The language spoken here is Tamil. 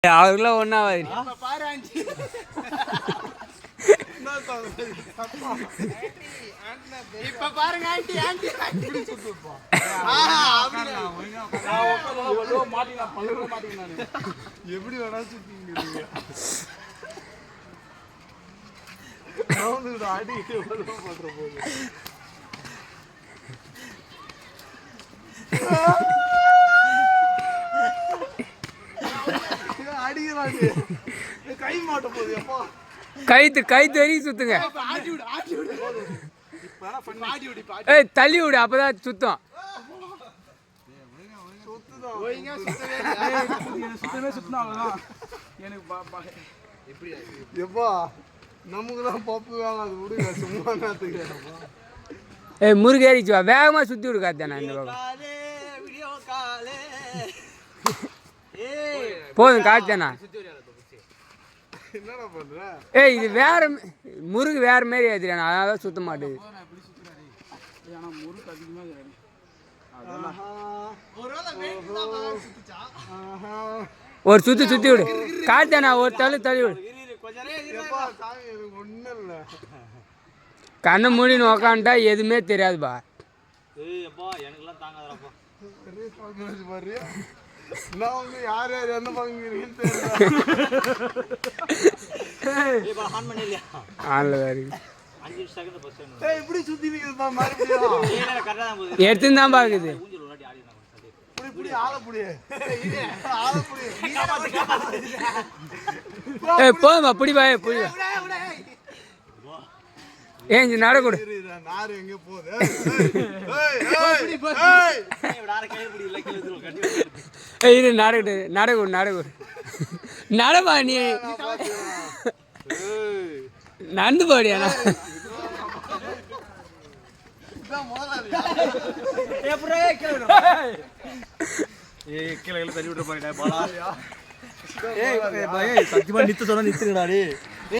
அவருக்குலாம் ஒன்றாவது இப்ப பாருங்க ஆண்டி ஆண்டி எப்படி வேணா சுத்தீங்க அடி பண்ற போது அடிக்கிறாங்க கை மாட்ட போகுது எப்பா கைத்து வரைக்கும் சுத்துங்க. ஏய் தள்ளி விடு அப்பதான் சுத்தம். நமக்குதான் பப்பு வேணும் அது விடுங்க சும்மா நேரத்துக்கு. ஏய் முருகேறிச்சு வா வேகமா சுத்தி விடு காத்தானா இந்த பக்கம் போதும் காத்தானா. என்னடா பண்ற? ஏய் இது வேற முருகு வேற மாதிரி ஏத்துறானா அதான் சுத்த மாட்டேது. ஒரு சுத்தி விடு காத்தானா ஒரு தள்ளி விடு. கண்ணை மூடின்னு உக்காந்துட்டா எதுவுமே தெரியாதுப்பா. யார் யார் என்ன பங்குறீங்கன்னு எடுத்துன்னு பாக்குது. போதுமா பிடிப்பா பிடிப்பா. ஏஞ்சி நடக்கூடு இது நடக்கூடு நடப்பா நீ நடந்து போடியாண்ணா. சத்தியமா நித்து சொன்னா நித்துங்கடா.